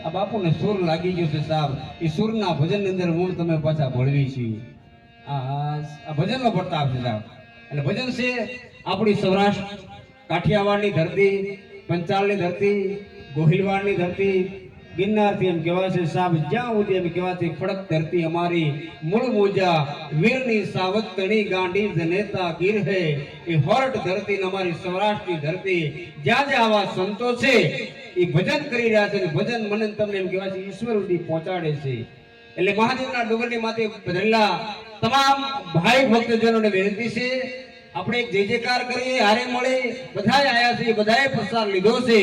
આ બાપુને સુર લાગી ગયો છે સાહેબ. એ સુરના ભજનની અંદર મૂળ તમે પાછા ભળવી છીએ. આ ભજનનો પ્રતાપ છે સાહેબ. એટલે ભજન છે આપણી સૌરાષ્ટ્ર કાઠિયાવાડની ધરતી, પંચાલની ધરતી, ગોહિલવાડની ધરતી, ગિરનારથી એમ કહેવાય છે સાહેબ. જ્યાં સુધી એમ કહેવાય છે ખડક ધરતી અમારી મૂળ મોજા વીરની સાવતણી ગાંડી જનેતા ગીર હે. એ હોરટ ધરતી અમારી સૌરાષ્ટ્રની ધરતી. જ્યાં જ્યાં આવા સંતો છે એ ભજન કરી રહ્યા છે. ભજન મને તમને એમ કહેવાય છે ઈશ્વર સુધી પહોંચાડે છે. એટલે મહાદેવના ડુંગરની માથે રહેલા તમામ ભાઈ ભક્તજનોને વિનંતી છે, આપણે એક જય જયકાર કરીએ, હારે મળે. બધાએ આયા છે, બધાએ પ્રસાદ લીધો છે.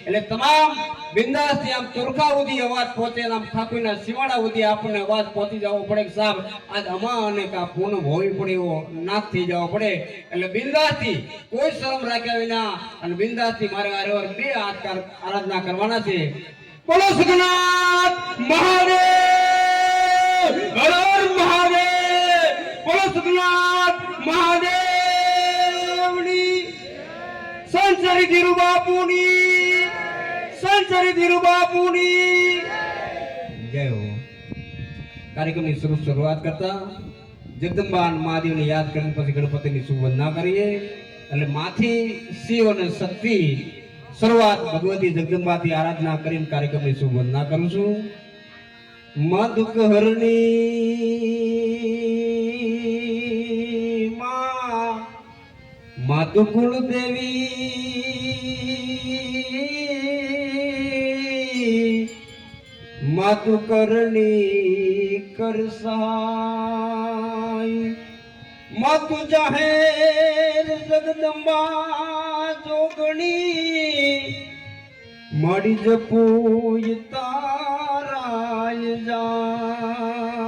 એટલે તમામ બિંદાસથી આમ ચોરખા સુધી અવાજ પહોંચે, આમ ખાપીના સિવાડા સુધી આપણને અવાજ પહોંચી જવો પડે. સાહેબ આજ અમા અને કા પૂનમ હોવી પડે એવો નાથ થઈ જવો પડે. એટલે બિંદાસથી કોઈ શરમ રાખ્યા વિના અને બિંદાસથી મારે વારંવાર બે હાથ આરાધના કરવાના છે. બોલો સુખનાથ મહાદેવ, હર હર મહાદેવ. બોલો સુખનાથ મહાદેવની, સંચરી ધીરુ બાપુની, સંચરી ધીરુ બાપુની જય હો. કાર્યક્રમની શરૂઆત કરતા જગદંબા મહાદેવને યાદ કરીને પછી ગણપતિની સુવંદના કરીએ. એટલે માથી શિવ અને શક્તિ શરૂઆત ભગવતી જગદંબાથી આરાધના કરીને કાર્યક્રમની સુવંદના કરું છું. મધુકહરની માં માતુ કુળદેવી, માતુ કરણી કરસાઈ, માતુ જાહેર જગદંબા જોગણી, મળી જપુય તારાય જા.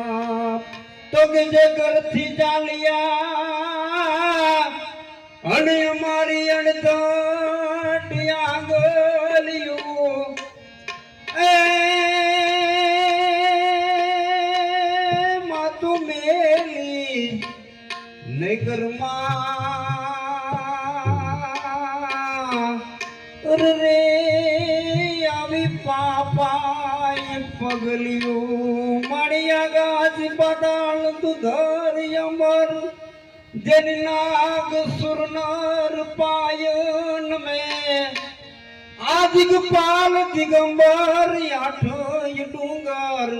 તો કે જે ઘરથી ચાલ્યા અને અમારી અણધટ આગલિયું એ માતું મેલી નગરમાં રે આવી પાપાય પગલિયું. માળિયા ગાજ બદાળ દુધર અમર જેન નાગ સુરનર પાયન में आदिग पाल दिगंबर आठय डूंगर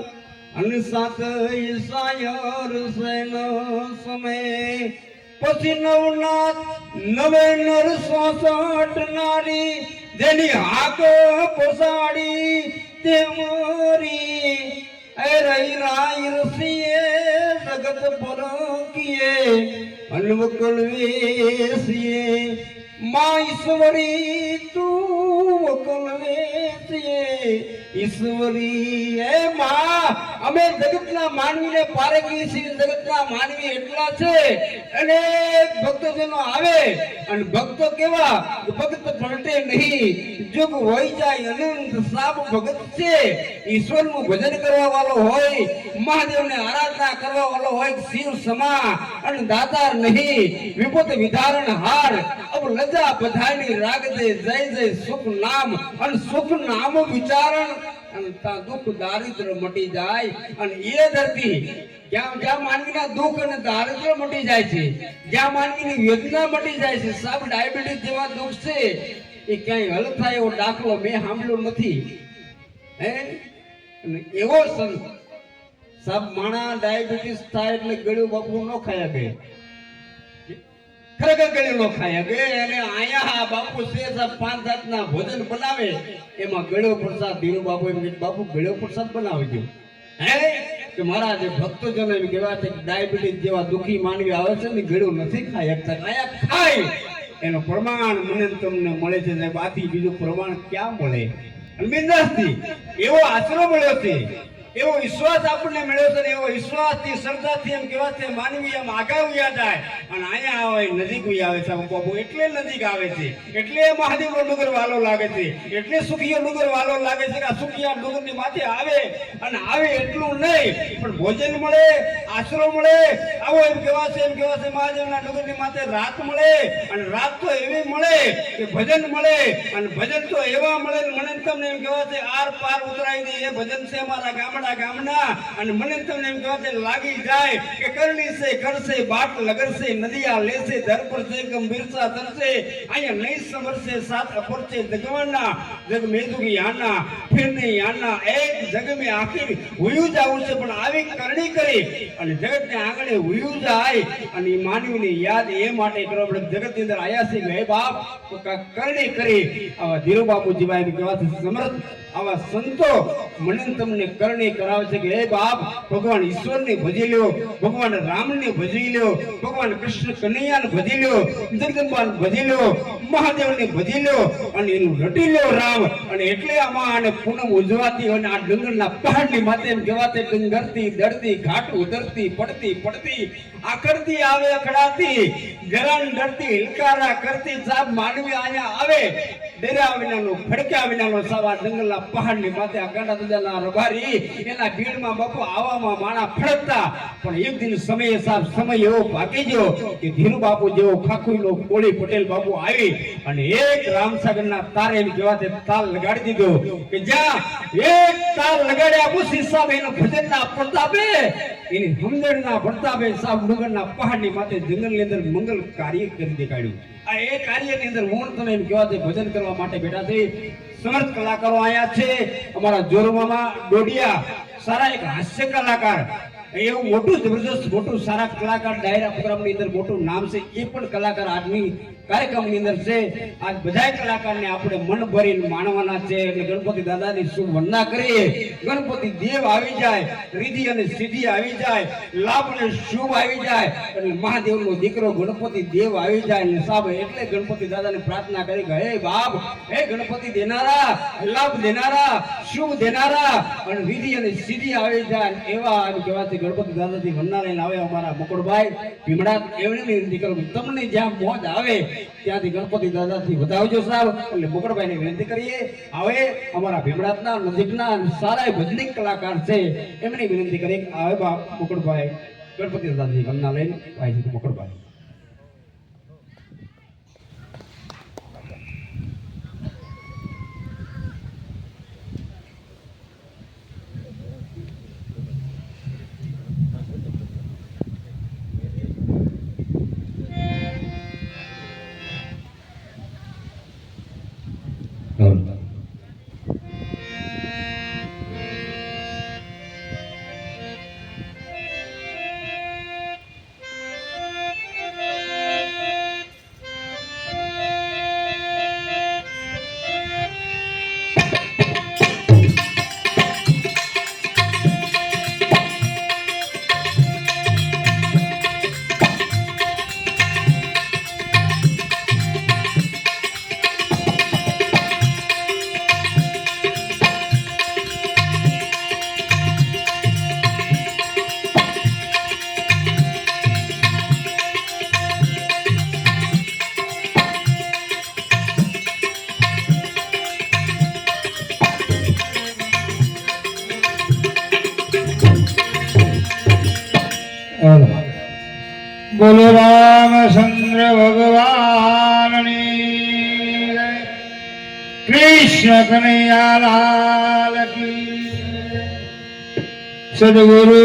अन सातय सायर सेन समय પછી નવનાથ નવે નર 66 નારી જેની હાક પોસાડી તે મોરી એ રહી રાય રસીએ જગત પર કીએ અનવકલ વેસીએ માં ઈશ્વરી તું વકલ વેસીએ ઈશ્વરી એ માં અમે જગતના માનવીને પારખી છીએ. જગતના માનવી એટલા છે અને ભક્તજનો આવે અને ભક્તો કેવા ભક્ત પલટે નહીં, જુગ હોય જાય અનંત સાબ ભગત છે. ઈશ્વરનું ભજન કરવા વાળો હોય, મહાદેવને આરાધના કરવા વાળો હોય, શિવ સમા અને દાતાર નહીં, વિભૂત વિધારણ હાર અબ લજા બધાની રાગ દે જય જય સુખ નામ અને સુખ નામ વિચારણ અને તા દુઃખ દારિદ્ર મટી જાય. અને એ ધરતી જ્યાં જ્યાં માનવીના દુઃખ અને દારિદ્ર મટી જાય છે, જ્યાં માનવીની વેદના મટી જાય છે, સાહેબ ડાયાબિટીસ જેવા દુઃખ છે એ ક્યાંય હલ થાય એવો દાખલો મેં સાંભળ્યો નથી. હે એવો સંત સાહેબ માણા ડાયાબિટીસ થાય એટલે ગળ્યું બાપુ ન ખાયા ગયે, ખરેખર ગળ્યું ન ખાયા ગયે. અને આયા બાપુ છે સાહેબ 5 જાતના ભોજન બનાવે, એમાં ગળ્યો પ્રસાદ ધીરુ બાપુ એમ કે બાપુ ગળ્યો પ્રસાદ બનાવજો. હે કે મારા જે ભક્તજનો એમ કહેવાય છે ડાયાબિટીસ જેવા દુખી માનવી આવે છે ને ગળ્યું નથી ખાઈ શકતા, આયા ખાય એનું પ્રમાણ મને તમને મળે છે સાહેબ. આથી બીજું પ્રમાણ ક્યાં મળે? અને બિંદાસથી એવો આશરો મળ્યો છે, એવો વિશ્વાસ આપણને મળ્યો છે, એવો વિશ્વાસથી શ્રદ્ધાથી એમ કહેવાય છે માનવી એમ આગળ ઉયા જાય અને અહીંયા આવે નજીક ઉયા આવે છે બાપુ. એટલે નજીક આવે છે, એટલે મહાદેવનો ડુંગર વાલો લાગે છે, એટલે સુખિયો ડુંગર વાલો લાગે છે કે આ સુખિયા ડુંગરની માથે આવે અને આવે એટલું નહીં પણ ભોજન મળે, આશરો મળે, આવો એમ કહેવાશે મહાદેવના નગરની માથે રાત મળે, અને રાત તો એવી મળે કે ભજન મળે, અને ભજન તો એવા મળે મને તમને એમ કહેવાશે આર પાર ઉતરાઈ દે એ ભજન છે અમારા ગામના, અને મને તમને એમ કહેવાશે લાગી જાય કે કરણી છે કરશે બાટ લગરશે નદિયા લેશે ધર પર છે ગંભીરસા તરશે અહીંયા નહીં સમરશે સાત અપર છે જગવાના જગ મેદુગી યાના ફિર નહીં યાના એક જગ में આખિર હુયું જાવું છે પણ આવી કરણી કરી અને જગતને આંગણે હુયું જાય અને એ માનવીની યાદ એ માટે કરો આપણે જગતની અંદર આયા છે હે બાપ કરણી કરી આવા ધીરુ બાપુજી ભાઈ કહેવાથી સમર્થ આવા સંતો મને તમને કરણી કરાવે છે કે હે બાપ ભગવાન ઈશ્વરને ભજી લ્યો, ભગવાન રામને ભજી લ્યો, ભગવાન કૃષ્ણ કનૈયાને ભજી લ્યો, જગદંબાને ભજી લ્યો, મહાદેવને ભજી લ્યો અને એનું રટી લ્યો રામ. અને એટલે આમાં અને પૂનમ ઉજવાતી અને આ ડુંગરના પહાડની માથે એમ કહેવાતે ડુંગરથી દડતી ઘાટ ઉતરતી પડતી આકડતી આવે અકડાતી ગરાન ડરતી હિલકારા કરતી સાબ માનવી અહીંયા આવે ડેરા વિનાનો ફડક્યા વિનાનો સાવા જંગલના પહાડની માથે આ ગાંડા દુદાના રબારી એના ભીડમાં બાપુ આવામાં માણા ફડકતા પણ એક દિન સમય એવો ભાગી ગયો કે ધીરુ બાપુ જેવો ખાખુઈનો કોળી પટેલ બાપુ આવી અને એક રામસાગરના તારે એમ કહેવાતે તાલ લગાડી દીધો કે જ્યાં એક તાલ લગાડ્યા પછી સાહેબ એનો ભજનના પ્રતાપે એની સમજણના પ્રતાપે સાહેબ ડુંગરના પહાડની માથે જંગલની અંદર મંગલ કાર્ય કરી દેખાડ્યું. આ એ કાર્યની અંદર હું તમે એમ કહેવાતે ભજન કરવા માટે બેઠા છે. સમર્થ કલાકારો આયા છે. અમારા જોરમામાં ડોડિયા સારા એક હાસ્ય કલાકાર એવું મોટું જબરજસ્ત મોટું સારા કલાકાર ડાયરા પ્રોગ્રામની અંદર મોટું નામ છે એ પણ કલાકાર આજની કાર્યક્રમની અંદર છે. આજ બધા કલાકારને આપણે મન ભરીને માણવાના છે એટલે ગણપતિ દાદાની શુભ વંદના કરીએ. ગણપતિ દેવ આવી જાય, રીધિ અને સિદ્ધિ આવી જાય, લાભ અને શુભ આવી જાય એટલે મહાદેવનો દીકરો ગણપતિ દેવ આવી જાય ને સાહેબ એટલે ગણપતિ દાદાને પ્રાર્થના કરી કે હે બાપ હે ગણપતિ દેનારા, લાભ દેનારા, શુભ દેનારા અને રીધિ અને સિદ્ધિ આવી જાય એવા એમ કહેવાથી ગણપતિ દાદાથી વંદના લઈને આવે અમારા મુકુળભાઈ ભીમડા. એમની વિનંતી કરું તમને જ્યાં મોજ આવે ત્યાંથી ગણપતિ દાદાથી વધાવજો સાહેબ એટલે મુકુળભાઈને વિનંતી કરીએ. હવે અમારા ભીમડાના નજીકના સારા ભજનિક કલાકાર છે એમની વિનંતી કરીએ આવે બાપ મુકુળભાઈ ગણપતિ દાદાથી વંદના લઈને ભાઈ મુકુળભાઈ. બોલો રામચંદ્ર ભગવાનની જય. કૃષ્ણ કનૈયા લાલ કી જય. સદગુરુ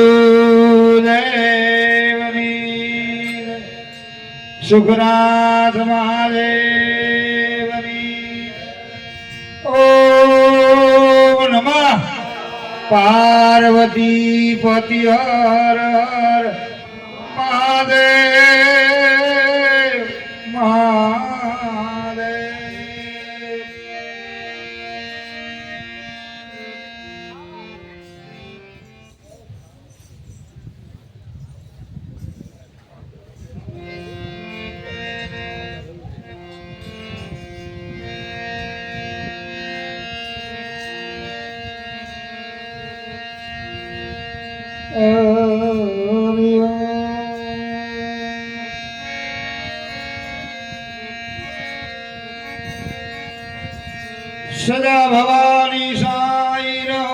દેવની જય. સુખનાથ મહાદેવની જય. ઓમ નમઃ પાર્વતી પતિ હર હર મહાદેવ મહાદેવ. સદા ભવાની સાઈ રહો,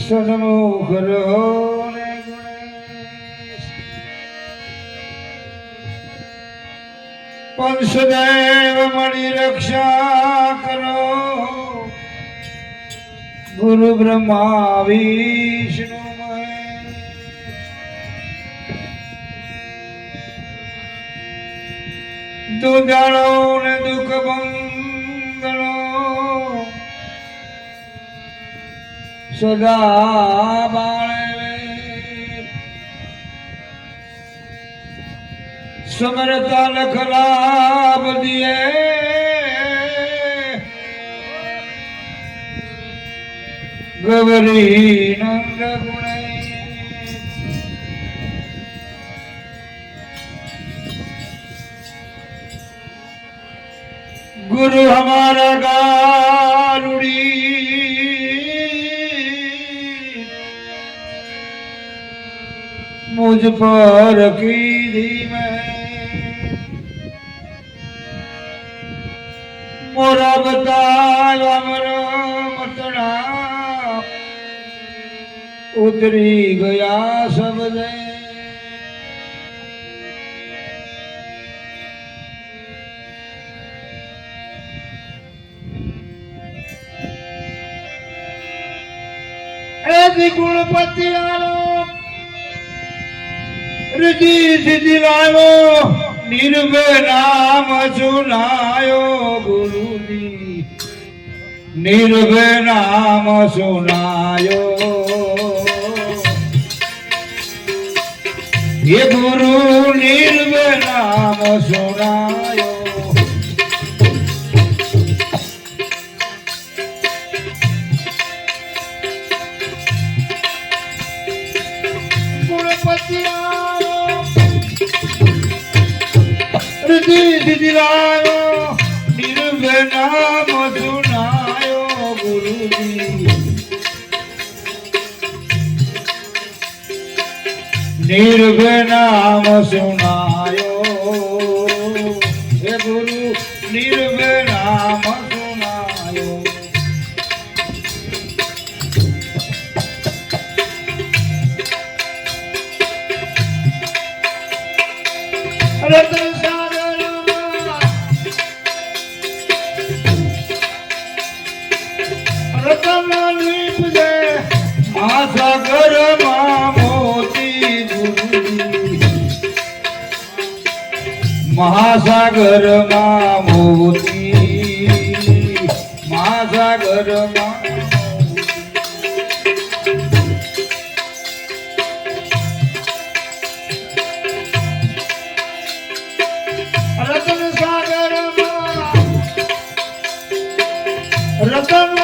સન્મુખ રહો ને ગુણેશ પંચદેવ મળી રક્ષા કરો ગુરુ બ્રહ્મા વિષ્ણુ દુજાણો ને દુઃખ બંધનો સદા બાળે સમરતા લખ લાભ દિયે ગૌરી નંદ ગુણે गुरु हमारा गालुड़ी मुझ पर कीधी में मोरा बताया अमरा मतड़ा उतरी गया सब दे गुणपति आलो रिद्धि सिद्धि लायो निर्भय नाम सुनायो गुरु जी निर्भय नाम सुनायो ये गुरु निर्भय नाम सुनायो रिद्धि लायो निर्भय नाम सुनायो गुरु जी निर्भय नाम सुनायो हे गुरु निर्भय नाम सुनायो रतन महासागर मोती गुरुजी महासागर मोती महासागर रतन सागर रतन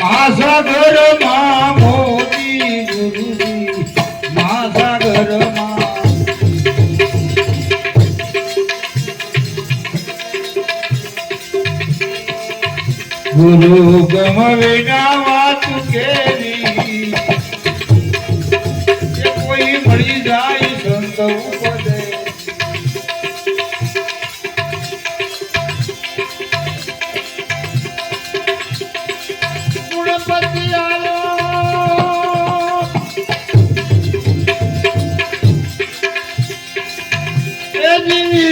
महासागर मोती गुरुजी महासागर गुरु गम विना वात केरी कोई मળી જાય સંત ઉપદે गुणपति आलो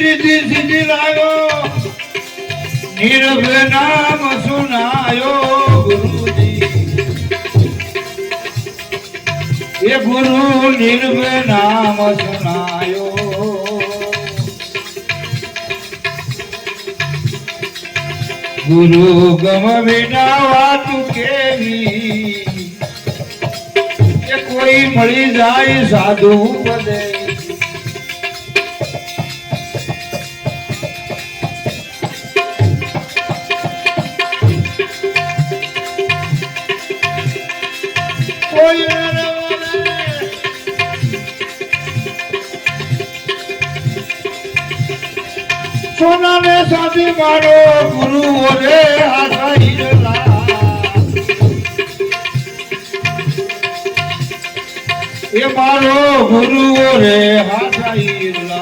रिद्धि सिद्धि लायो निर्भय नाम सुनायो गुरु जी ये गुरु निर्भय नाम सुनायो गुरु गम विना वात केवी ये कोई मળી જાય સાધુ પદે કોઈ सोना ने साथी मारो गुरु रे हाथाईला ये मारो गुरु रे हाथाईला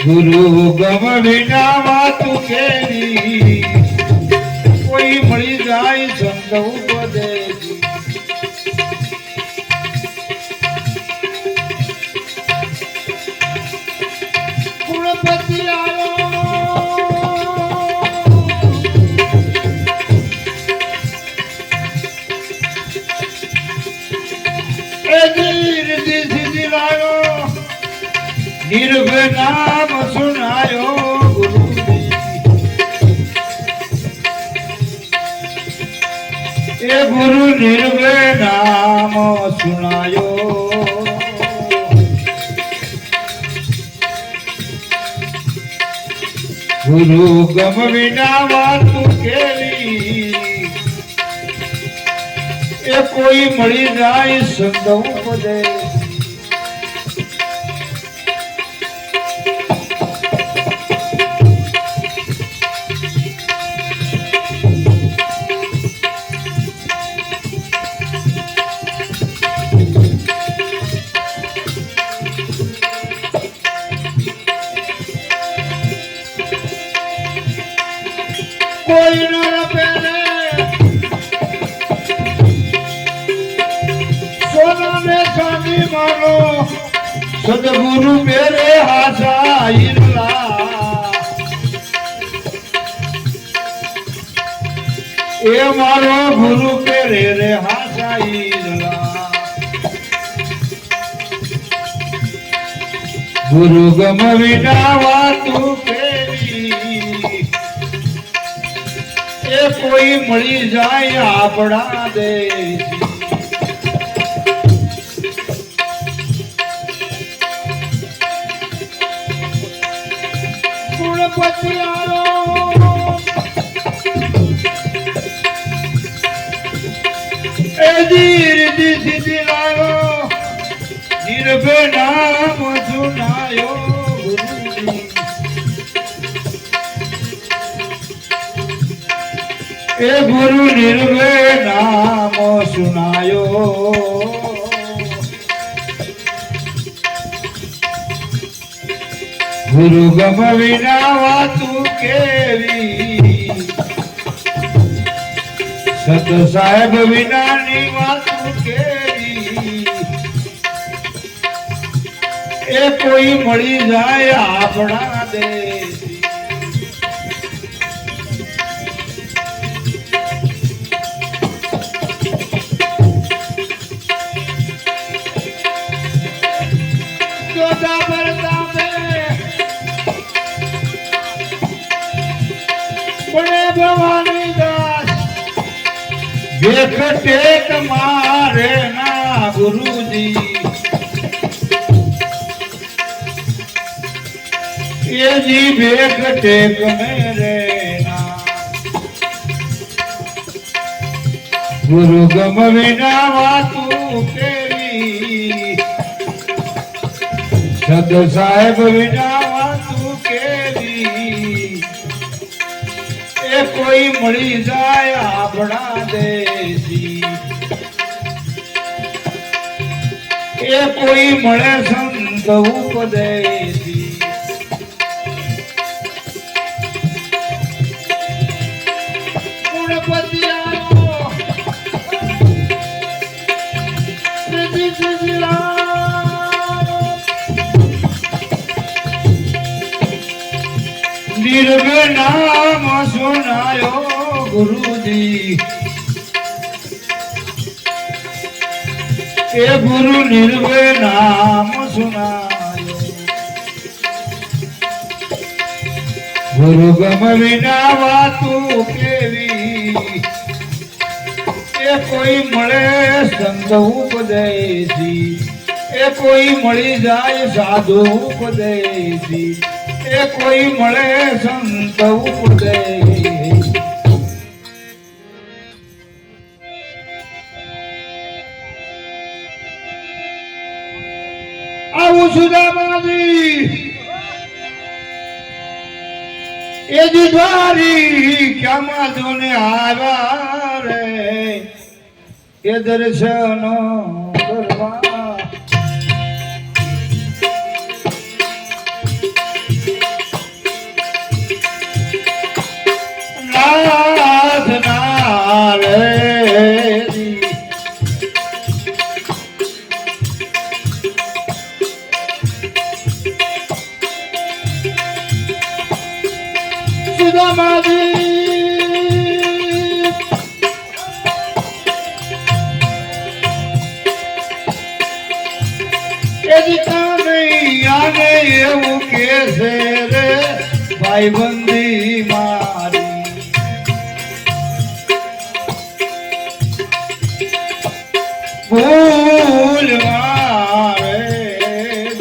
गुरु गम विना वात केरी कोई मળી નિર્વે નામ સુનાયો ગુરુ ગમ વિના વાતું કેવી એ કોઈ મળી જાય સંત પદે કોઈ ન પેલે સોના ને ચાંદી માનો સદગુરુ મેરે હાસા ઈરલા એ મારો ગુરુ પેરે રે હાસા ઈરલા ગુરુ ગમ વિના વાતું કેવી એ કોઈ મળી જાય આપણા દેશ ગુણપતિયારો એ રીતિ સીધી લાવો નિર્ભય નામ સુનાયો ગુરુજી એ ગુરુ નિર્વે નામ સુનાયો ગુરુ ગમ વિના વાતું કેવી સત સાહેબ વિનાની વાતું કેવી એ કોઈ મળી જાય આપણા દેશ ભવાની દાસ ભેખ ટેક મારે ના ગુરુજી એ જી ભેખ ટેક મેરે ના ગુરુ ગમ વિના વાતું કેવી સદ સાહેબ વિના વાતું કેવી એ કોઈ મળી જાય આપણા દેશી એ કોઈ મળે સંત ઉપદેશી ગુણપતિયારો સિદ્ધિ સિદ્ધિલાલ નિર્વે નામ સુનાયો ગુરુજી એ ગુરુ નિર્વે નામ સુનાયો ગુરુ ગમ વિના વાતું કેવી એ કોઈ મળે સંત ઉપદેશી એ કોઈ મળી જાય સાધુ ઉપદેશી એ કોઈ મળે સંત ઉપદેશી આવું સુદામાજી એ જ દ્વારી ક્યામાં જોને આવ્યા રે એ દર્શન કરવા નાથ ના રે સુદામાજી એ દીતા નહીં આને એવું કે છે રે ભાઈબંધી મારી ભૂલ મારે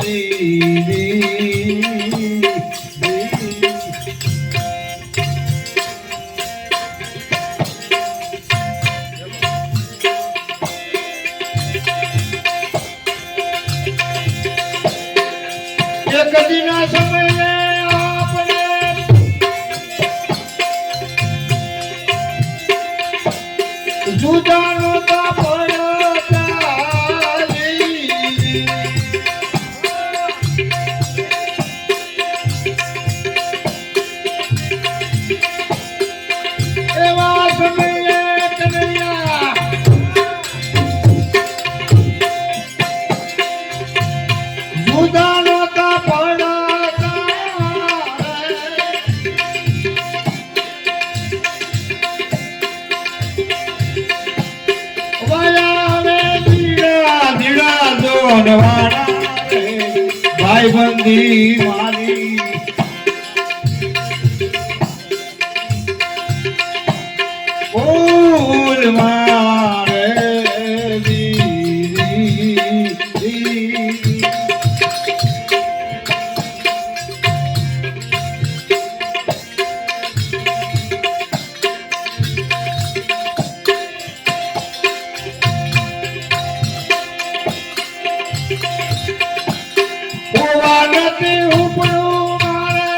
દીદી એક દિના સમયે આપણે જુદાનો પડ્યો તારી એવા સમયે કનૈયા જુદાનો ભાઈ બંધી મારી ભૂલ મારે દીદી નથી ઉપડું મારે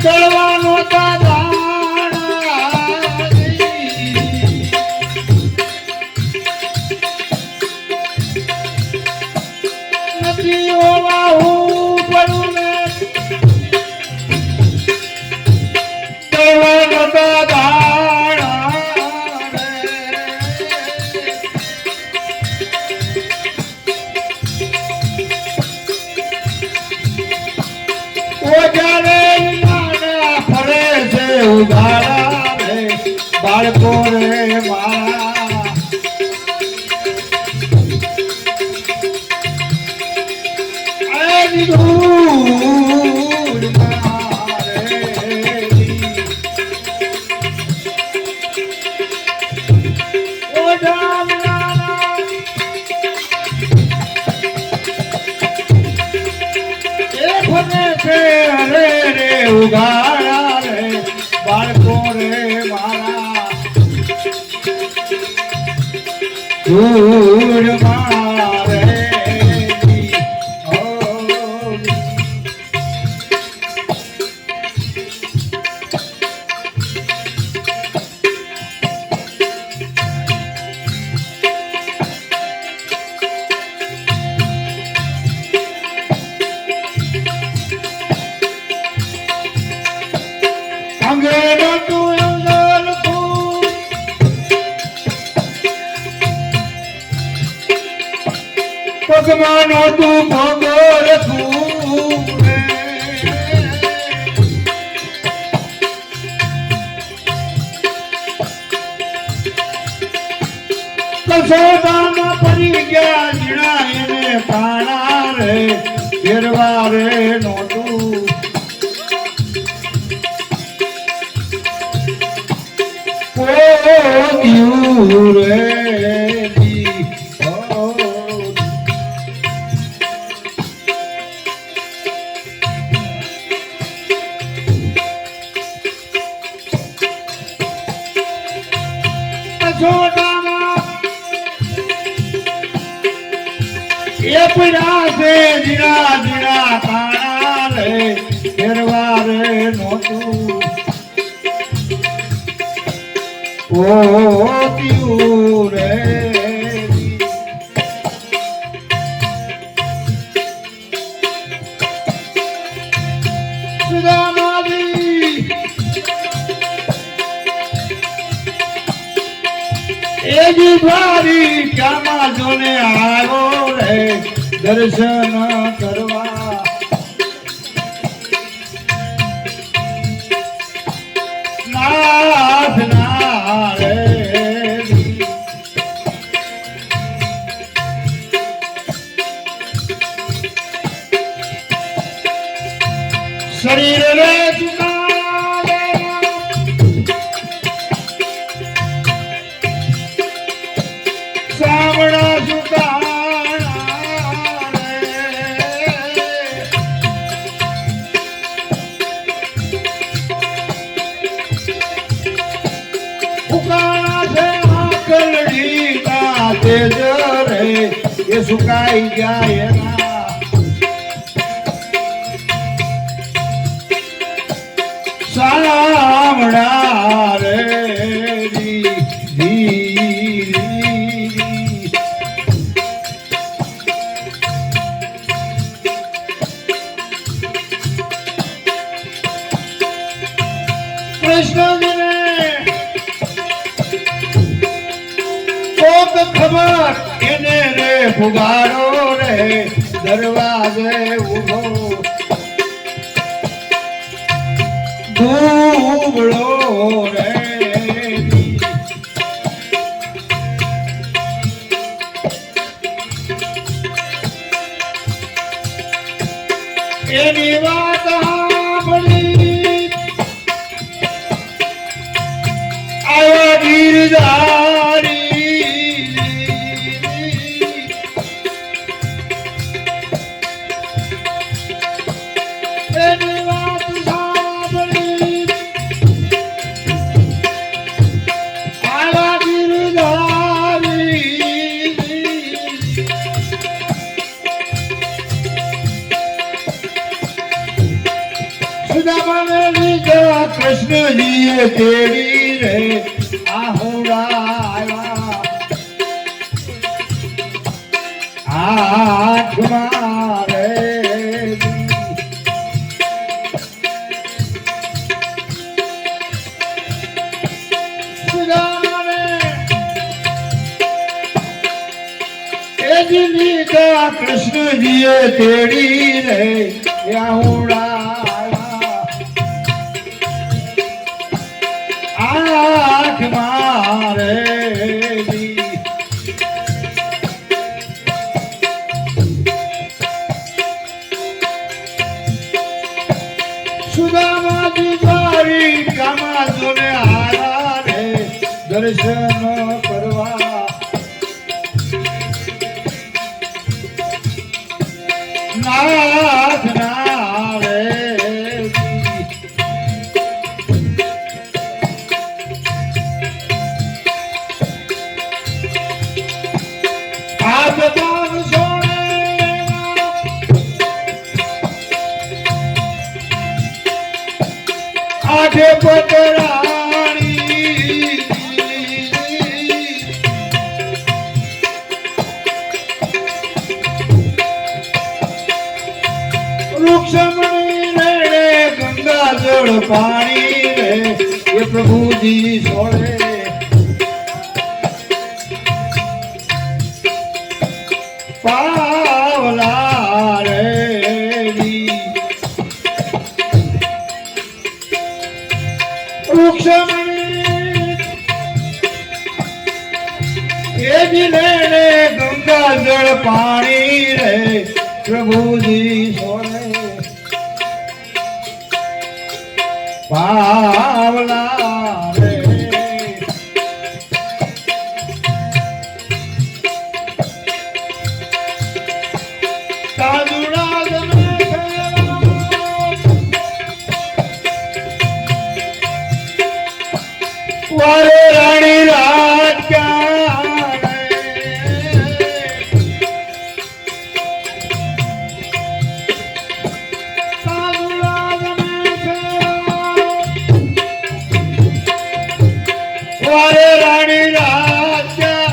ચડવાનો નથી ઓવા ઉપડું ને ચડવાનો ઉગાડા રે બાળકો રે મારા ધૂળ મારે ઓ રે રે ઉગાડા રે બાળકો રે મારા ધૂળ મારે અંગેનો તું અંગલ તું પગમાનો તું ભગોળ તું કસોદામાં પડી ગયા જીણા એને તાણા રે ફેરવા રે નોતું you ready? Oh. ये पिड़ा से जिना जिना ताना रे फेरवारे नोतू ओ क्यों रे सुदामाली एजी भारी कामा जोने आवो रे दर्शन करवा नाथ नारे शरीर रे चुका તેજ રે એ સુકાઈ જાય એના સામણા રે રી, રી, રી, રી. કૃષ્ણજીને કોક ખબર એને રે ફુગારો રે દરવાજે ઉભો ધૂબળો રે એની વાત સાંભળી આયા ગીરધારી એની વાત સાંભળી આયા ગીરધારી સુદામાને લીધા કૃષ્ણજીએ તેડી રે આહુડા આઠમા રે સુદામાને એ જ લીધા કૃષ્ણજીએ તેડી રે આહુડા આંખ મારે સુદામાજી દ્વારી કામા જોને આયા રે દર્શન કરવા નાથ ના રે આઠે પતરાણી વૃક્ષમણી રે ગંગા જળ પાણી રે એ પ્રભુજી છોડે પાવલા રે ગંગા જળ પાણી રે પ્રભુજી સોને પાવલા રે તાજુડા વારે રાણી રાત વારે રાણી રાજા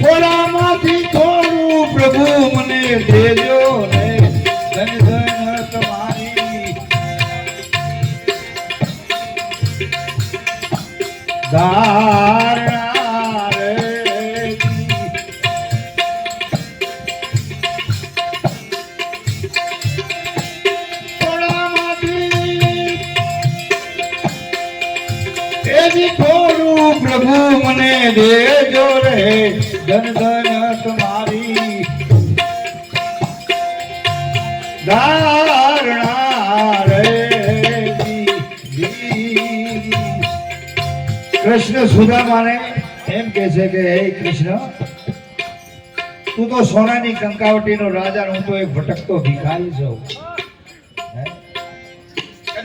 થોડામાંથી થોડું પ્રભુ મને દેજો રે ધન ધન તમારી ધારણા રે થોડું પ્રભુ મને દેજો રે ધન ધન તમારી ધારણા રે કૃષ્ણ સુદામાને એમ કે છે કે હે કૃષ્ણ તું તો સોનાની કંકાવટીનો રાજા, હું તો એક ભટકતો ભિખારી છું.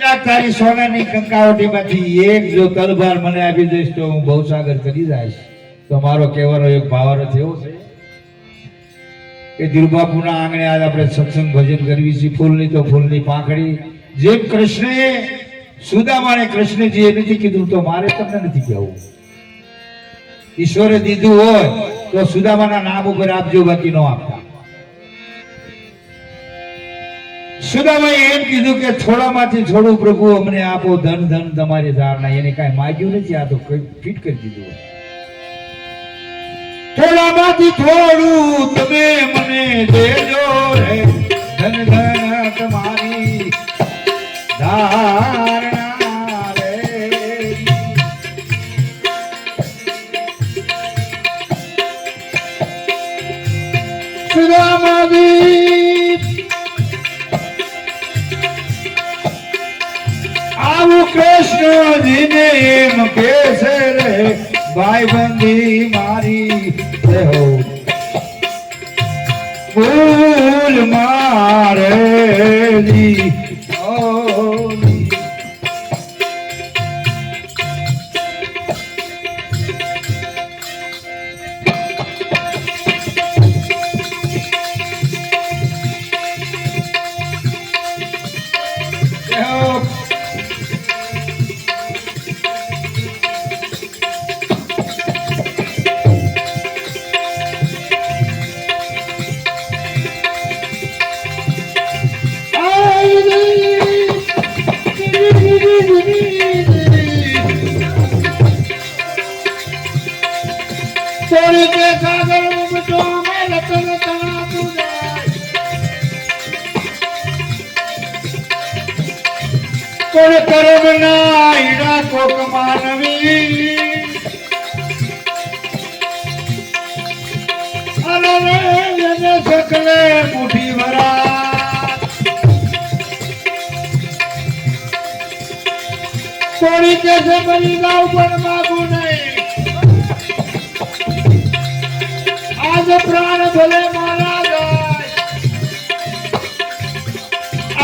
કદાચ તારી સોનાની કંકાવટીમાંથી એક જો તલવાર મને આપી દઈશ તો હું ભવસાગર કરી જઈશ. તો મારો કહેવાનો એક ભાવાર્થ એવો છે કે ધીરુબાપુના આંગણે આજ આપણે સત્સંગ ભજન કરવી છે. ફૂલની તો ફૂલની પાંખડી. જેમ કૃષ્ણએ સુદામાને કૃષ્ણજીએ નથી કીધું તો મારે તમને નથી કહેવું. ઈશ્વરે દીધું હોય તો સુદામાના નામ ઉપર આપજો, બાકી ન આપતા. સુદામાએ એમ કીધું કે થોડામાંથી થોડું પ્રભુ અમને આપો, ધન ધન તમારી ધારણા. એને કાંઈ માગ્યું નથી, આ તો ફિટ કરી દીધું. થોડામાંથી થોડું તમે મને દેજો રે, ધન ધન તમારી ધારણા રે. સુદામાજી આવું કૃષ્ણજીને એમ કે છે રે, ભાઈ બંધી મારી દેહો ભૂલ મારેલી. થોડી કે સાગર ઉમટો મેં રતન તણાતું જાય. કોણ કરમ ના ઈડા કોક માનવી, અને એને સકલે મુઠી ભરા. થોડી કે છે બની જાવ પણ માગું નહીં. આજ પ્રાણ ભલે મારા જાય,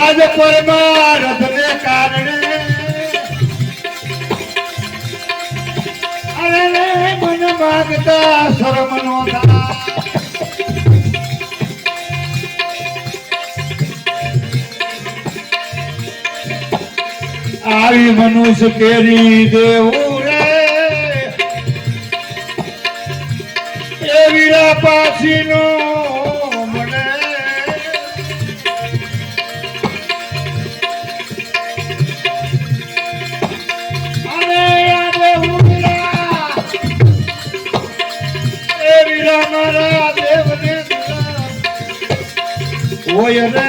આજ પરમાર્થ ને કારણે અરે મન માગતા શરમ નો થાય. આવી મનુષ્ય કેરી દેવું રે, એ વીરા પાછીનો મળે. અરે આજે હું વીરા, એ વીરા મારા દેવને હોય રે.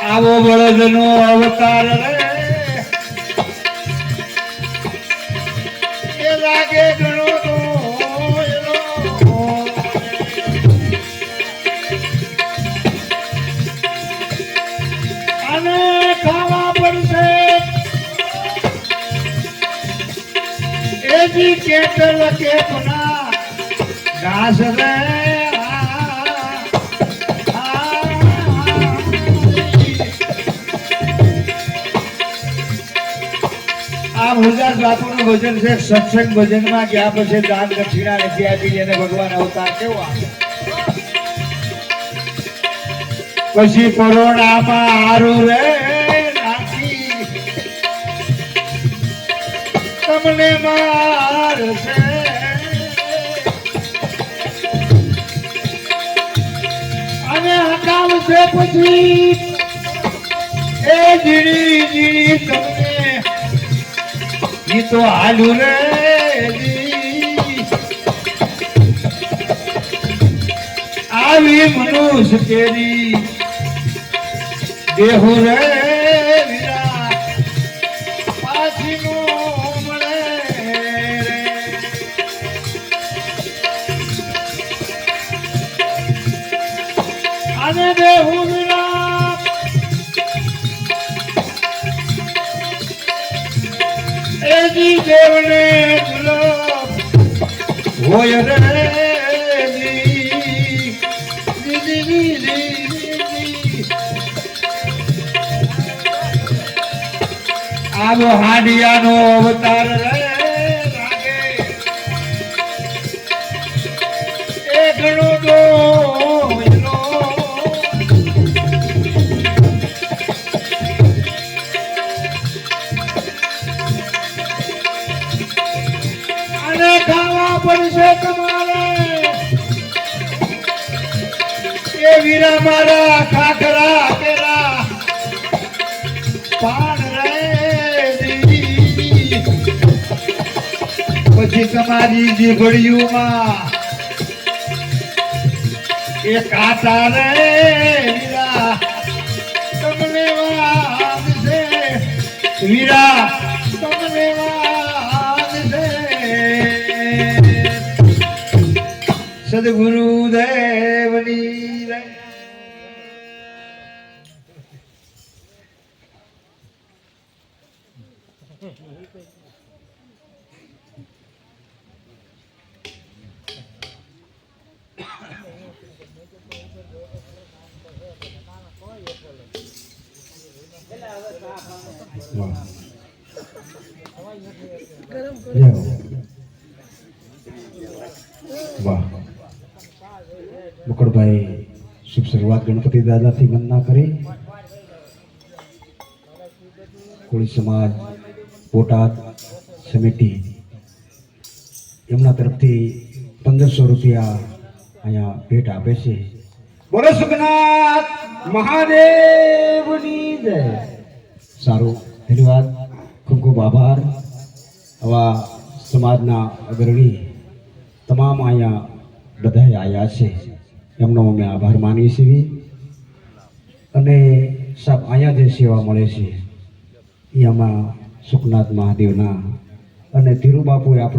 આવો બળદનો અવતાર રે, એ લાગે ઘણો દોયલો. અને ખાવા પડશે એજી કેટલ કેપના ઘાસ રે. આ મુરદાસ બાપુનું ભજન છે. સત્સંગ ભજનમાં ગયા પછી દાન દક્ષિણા નથી આપી, એને ભગવાન અવતાર કેવો આપે. પછી કોરોનામાં હારું રે નાખી તમને મારશે. અને હટાવશે પછી એ જીડી જીડી તમને ઈ તો હાલુ રે. આવી મનુષ્ય કેરી દેહુ રે વીરા પાછી નો મળે રે. અને દેહુ વીરા એજી દેવને ગુલાબ હોય રે. આવો હાંડિયાનો અવતાર રે લાગે એ ઘણો દોયલો અને ખાવા પડશે તમારે એ વીરા મારા ખાખરા કેરા પાન રે દીદી. પછી તમારી જીભડિયુંમાં એ કાંટા રે વીરા તમને વાગશે વીરા તમને વાગશે. સદગુરુ દેવની જય. વાહ મુકુળભાઈ શુભ શરૂઆત ગણપતિ દાદાથી વંદના કરી. કોળી સમાજ બોટાદ સમિતિ એમના તરફથી 1500 રૂપિયા અહીંયા ભેટ આપે છે. બોલો સુખનાથ મહાદેવની જય. સારું, ધન્યવાદ, ખૂબ ખૂબ આભાર. આવા સમાજના અગ્રણી તમામ અહીંયા બધાએ આવ્યા છે એમનો અમે આભાર માનીએ છીએ. અને સાહેબ અહીંયા જે સેવા મળે છે એ આમાં સુખનાથ મહાદેવના અને ધીરુબાપુએ આપણે